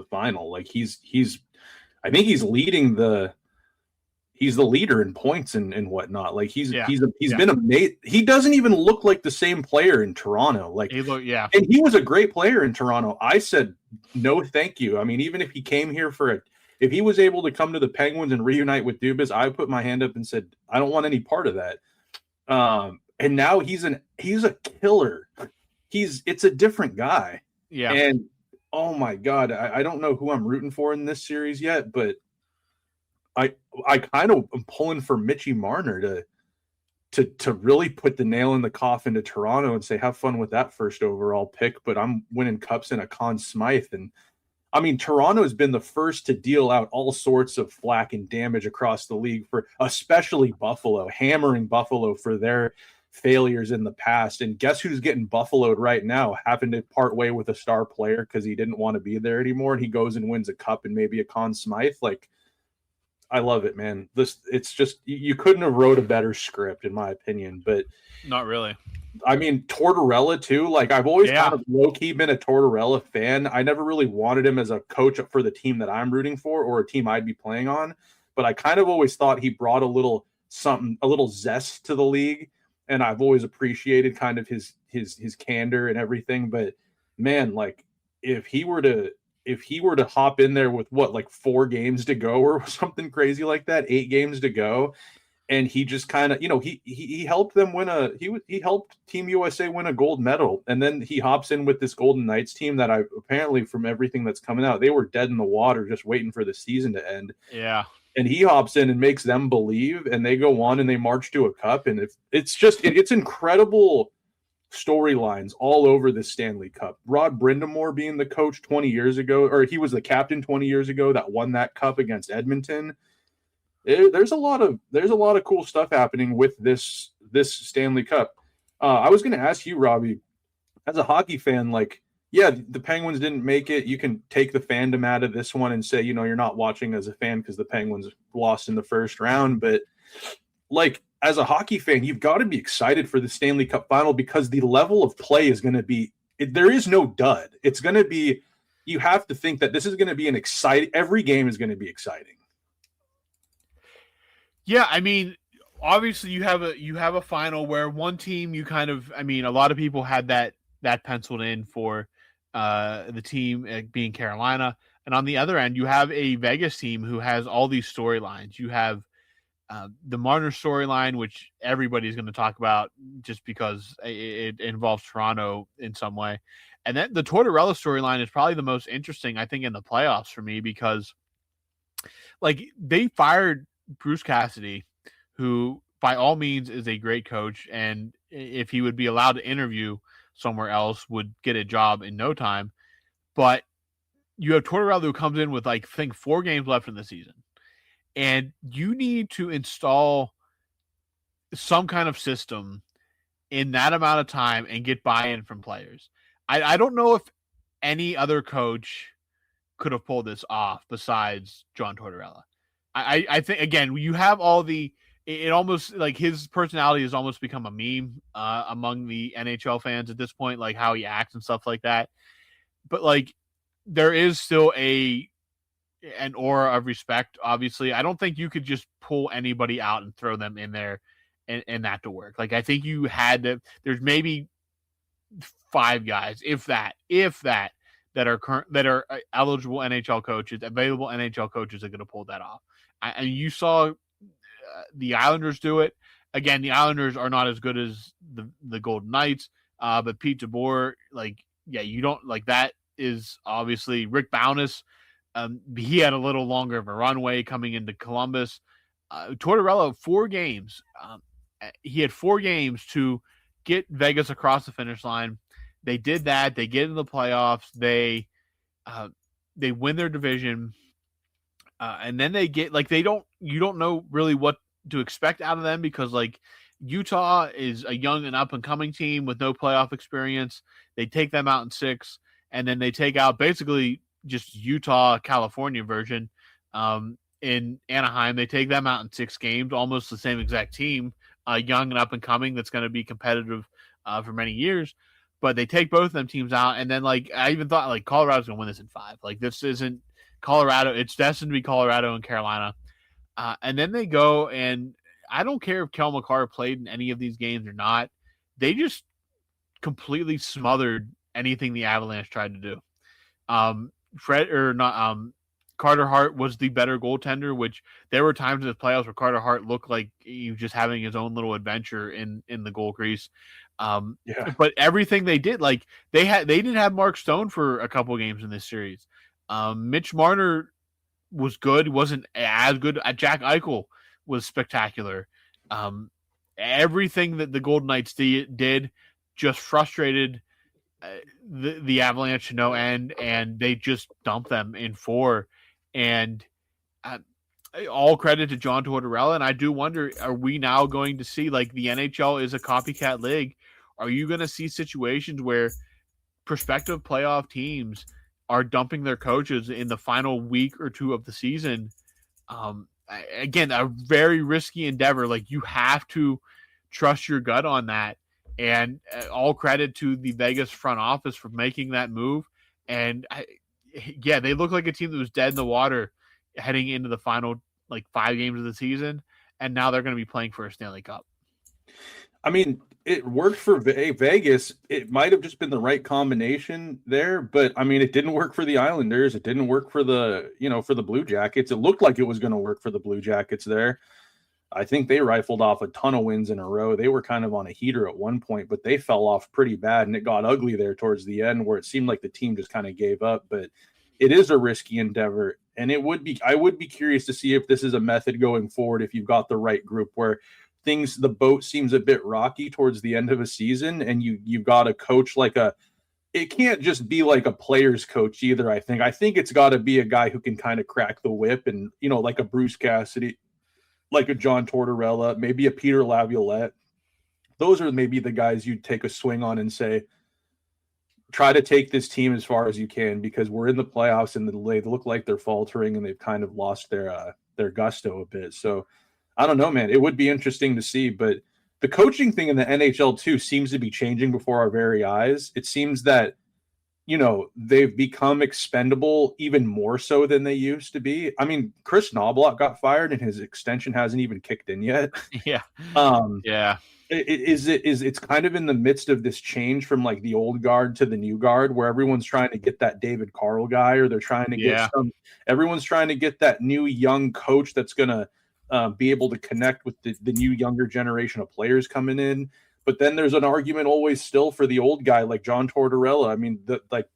final. Like I think he's leading he's the leader in points and whatnot. Like he's been amazing. He doesn't even look like the same player in Toronto. Like and he was a great player in Toronto. I said no, thank you. I mean, even if he came here if he was able to come to the Penguins and reunite with Dubas, I put my hand up and said I don't want any part of that. And now he's a killer. It's a different guy. Yeah. And oh my God, I don't know who I'm rooting for in this series yet, but I kind of am pulling for Mitchy Marner to really put the nail in the coffin to Toronto and say, have fun with that first overall pick, but I'm winning cups in a Conn Smythe. And I mean, Toronto has been the first to deal out all sorts of flack and damage across the league for especially Buffalo, hammering Buffalo for their failures in the past. And guess who's getting buffaloed right now, having to part way with a star player because he didn't want to be there anymore, and he goes and wins a cup and maybe a Conn Smythe. Like, I love it, man. It's just, you couldn't have wrote a better script in my opinion, but not really. I mean, Tortorella too. Like, I've always kind of low-key been a Tortorella fan. I never really wanted him as a coach for the team that I'm rooting for or a team I'd be playing on, but I kind of always thought he brought a little zest to the league, and I've always appreciated kind of his candor and everything. But man, like, if he were to hop in there with 4 games to go or something crazy like that, 8 games to go, and he just kind of, he helped them win he helped Team USA win a gold medal, and then he hops in with this Golden Knights team that apparently from everything that's coming out, they were dead in the water just waiting for the season to end. Yeah. And he hops in and makes them believe, and they go on and they march to a cup, and it's incredible storylines all over the Stanley Cup. Rod Brindamore being the coach 20 years ago, or he was the captain 20 years ago that won that cup against Edmonton. There's a lot of cool stuff happening with this Stanley Cup. I was going to ask you, Robbie, as a hockey fan, like, yeah, the Penguins didn't make it. You can take the fandom out of this one and say, you're not watching as a fan because the Penguins lost in the first round. But like, as a hockey fan, you've got to be excited for the Stanley Cup final because the level of play is going to be there is no dud. It's going to be, you have to think that this is going to be every game is going to be exciting. Yeah, I mean, obviously you have a final where one team you kind of, I mean, a lot of people had that penciled in for the team being Carolina, and on the other end you have a Vegas team who has all these storylines. You have the Marner storyline, which everybody's going to talk about just because it involves Toronto in some way. And then the Tortorella storyline is probably the most interesting, I think, in the playoffs for me, because like they fired Bruce Cassidy, who by all means is a great coach. And if he would be allowed to interview somewhere else, would get a job in no time. But you have Tortorella who comes in with, like, I think 4 games left in the season. And you need to install some kind of system in that amount of time and get buy-in from players. I don't know if any other coach could have pulled this off besides John Tortorella. I think, again, you have all it almost, like, his personality has almost become a meme among the NHL fans at this point, like how he acts and stuff like that. But, like, there is still an aura of respect, obviously. I don't think you could just pull anybody out and throw them in there and that to work. Like, I think you had to, there's maybe 5 guys, if that are eligible NHL coaches, available NHL coaches are going to pull that off. And you saw the Islanders do it. Again, the Islanders are not as good as the Golden Knights, but Pete DeBoer, like, yeah, you don't, like, that is obviously Rick Bowness. He had a little longer of a runway coming into Columbus. Tortorella, 4 games. He had 4 games to get Vegas across the finish line. They did that. They get into the playoffs. They win their division. And then they get, like, you don't know really what to expect out of them, because, like, Utah is a young and up and coming team with no playoff experience. They take them out in 6, and then they take out basically just Utah, California version in Anaheim. They take them out in 6 games, almost the same exact team, young and up and coming, that's going to be competitive for many years. But they take both of them teams out, and then, like, I even thought, like, Colorado's going to win this in 5. Like, this isn't Colorado. It's destined to be Colorado and Carolina. And then they go, and I don't care if Kel McCarr played in any of these games or not. They just completely smothered anything the Avalanche tried to do. Carter Hart was the better goaltender, which there were times in the playoffs where Carter Hart looked like he was just having his own little adventure in the goal crease. But everything they did, like, they didn't have Mark Stone for a couple of games in this series. Mitch Marner was good. He wasn't as good. Jack Eichel was spectacular. Everything that the Golden Knights did just frustrated the Avalanche to no end, and they just dumped them in 4. And all credit to John Tortorella. And I do wonder, are we now going to see, like, the NHL is a copycat league? Are you going to see situations where prospective playoff teams are dumping their coaches in the final week or 2 of the season? Again, a very risky endeavor. Like, you have to trust your gut on that. And all credit to the Vegas front office for making that move. And they look like a team that was dead in the water heading into the final, like, 5 games of the season. And now they're going to be playing for a Stanley Cup. I mean, it worked for Vegas. It might have just been the right combination there, but I mean, it didn't work for the Islanders. It didn't work for the Blue Jackets. It looked like it was going to work for the Blue Jackets there. I think they rifled off a ton of wins in a row. They were kind of on a heater at one point, but they fell off pretty bad, and it got ugly there towards the end where it seemed like the team just kind of gave up. But it is a risky endeavor, and I would be curious to see if this is a method going forward if you've got the right group where the boat seems a bit rocky towards the end of a season, and you've got a coach it can't just be like a player's coach either. I think it's got to be a guy who can kind of crack the whip, and, like a Bruce Cassidy, like a John Tortorella, maybe a Peter Laviolette. Those are maybe the guys you'd take a swing on and say, try to take this team as far as you can, because we're in the playoffs and they look like they're faltering and they've kind of lost their gusto a bit. So I don't know, man. It would be interesting to see, but the coaching thing in the NHL too seems to be changing before our very eyes. It seems that, they've become expendable even more so than they used to be. I mean, Chris Knobloch got fired and his extension hasn't even kicked in yet. Yeah. Yeah. It's kind of in the midst of this change from like the old guard to the new guard, where everyone's trying to get that David Carl guy, or they're trying to everyone's trying to get that new young coach that's going to be able to connect with the new younger generation of players coming in. But then there's an argument always still for the old guy like John Tortorella. I mean, like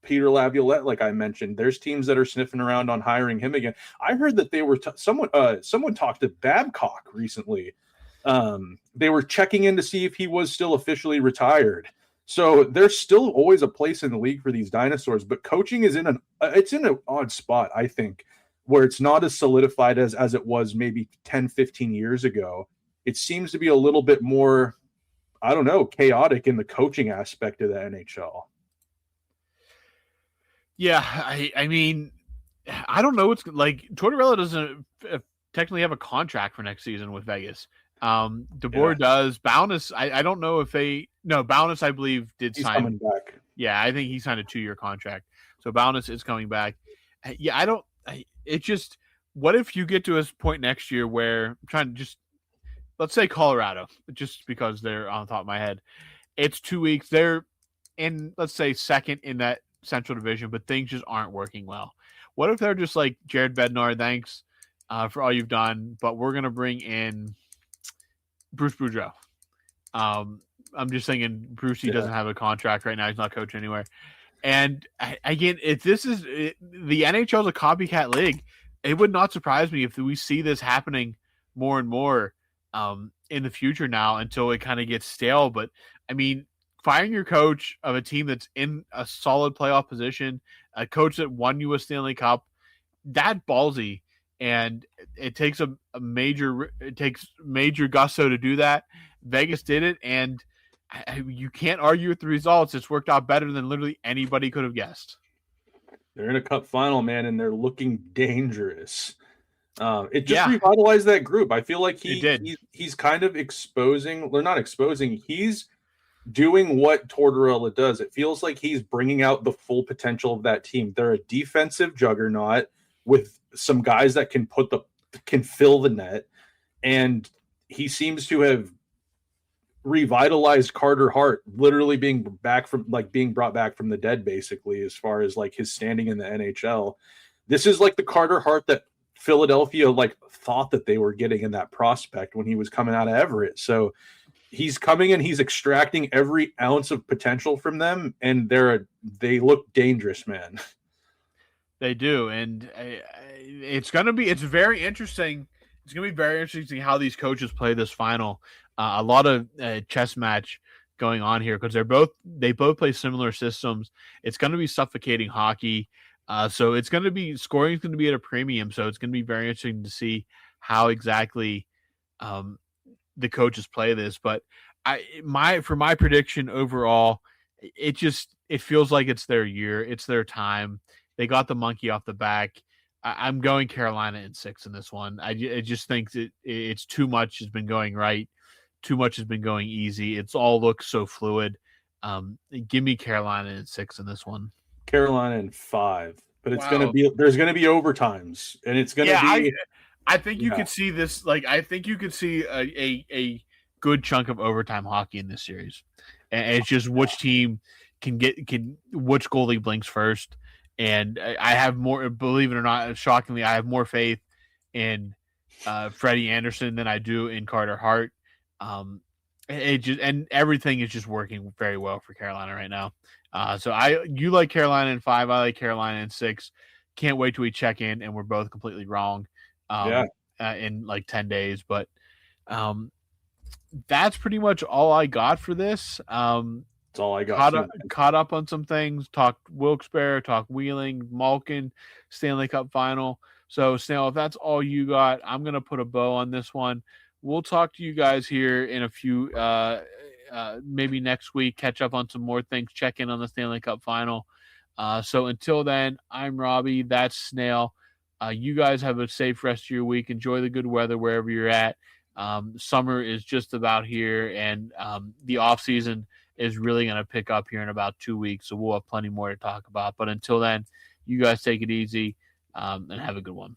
Peter Laviolette, like I mentioned, there's teams that are sniffing around on hiring him again. I heard that they were someone talked to Babcock recently. They were checking in to see if he was still officially retired. So there's still always a place in the league for these dinosaurs, but coaching is in an odd spot, I think, where it's not as solidified as it was maybe 10, 15 years ago. It seems to be a little bit more, I don't know, chaotic in the coaching aspect of the NHL. Yeah, I mean, I don't know what's like. Tortorella doesn't technically have a contract for next season with Vegas. DeBoer does. Bowness, I don't know if Bowness, I believe, he's sign. Coming back. Yeah, I think he signed a 2-year contract. So Bowness is coming back. Yeah, what if you get to a point next year where I'm trying to just, let's say Colorado, just because they're on the top of my head. It's 2 weeks. They're in, let's say, second in that Central Division, but things just aren't working well. What if they're just like, Jared Bednar, thanks for all you've done, but we're going to bring in Bruce Boudreau. I'm just thinking Brucey doesn't have a contract right now. He's not coaching anywhere. And again, if this is the NHL is a copycat league, it would not surprise me if we see this happening more and more in the future now until it kind of gets stale. But I mean, firing your coach of a team that's in a solid playoff position, a coach that won you a Stanley Cup, that ballsy. And it takes major gusto to do that. Vegas did it, and you can't argue with the results. It's worked out better than literally anybody could have guessed. They're in a cup final, man, and they're looking dangerous. It just revitalized that group. I feel like he's kind of he's doing what Tortorella does. It feels like he's bringing out the full potential of that team. They're a defensive juggernaut with some guys that can fill the net, and he seems to have revitalized Carter Hart, literally being brought back from the dead, basically, as far as like his standing in the NHL. This is like the Carter Hart that Philadelphia thought that they were getting in that prospect when he was coming out of Everett. So he's coming and he's extracting every ounce of potential from them, and they look dangerous, man. They do, and it's very interesting. It's going to be very interesting how these coaches play this final. A lot of chess match going on here because they both play similar systems. It's going to be suffocating hockey. So it's going to be scoring is going to be at a premium. So it's going to be very interesting to see how exactly the coaches play this. But for my prediction overall, it feels like it's their year. It's their time. They got the monkey off the back. I'm going Carolina in 6 in this one. I just think that it's too much has been going right. Too much has been going easy. It's all looks so fluid. Give me Carolina in 6 in this one. Carolina in 5, but it's there's going to be overtimes, and it's going to be. I think you could see this. I think you could see a good chunk of overtime hockey in this series, and it's just which team which goalie blinks first. And I have more, believe it or not, shockingly, I have more faith in Freddie Anderson than I do in Carter Hart. And everything is just working very well for Carolina right now. So you like Carolina in 5, I like Carolina in 6. Can't wait till we check in and we're both completely wrong. In 10 days, but that's pretty much all I got for this. That's all I got. Caught up on some things. Talked Wilkes-Barre, talked Wheeling, Malkin, Stanley Cup final. So, Snail, if that's all you got, I'm going to put a bow on this one. We'll talk to you guys here in a few, maybe next week, catch up on some more things, check in on the Stanley Cup final. So until then, I'm Robbie. That's Snail. You guys have a safe rest of your week. Enjoy the good weather wherever you're at. Summer is just about here, and the off season is really going to pick up here in about 2 weeks. So we'll have plenty more to talk about. But until then, you guys take it easy and have a good one.